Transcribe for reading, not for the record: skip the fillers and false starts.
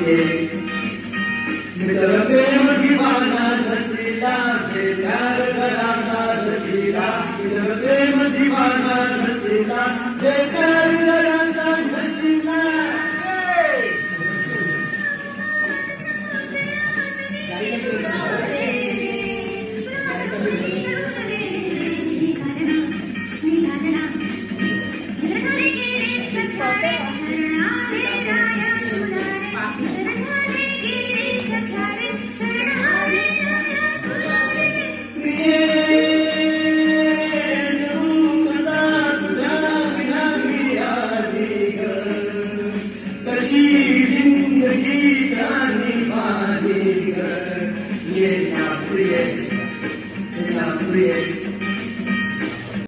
मित्र प्रेम दिवाना नसलेला प्यार कराचा नसलेला मित्र प्रेम दिवाना नसलेला प्यार कराचा नसलेला ये प्रिय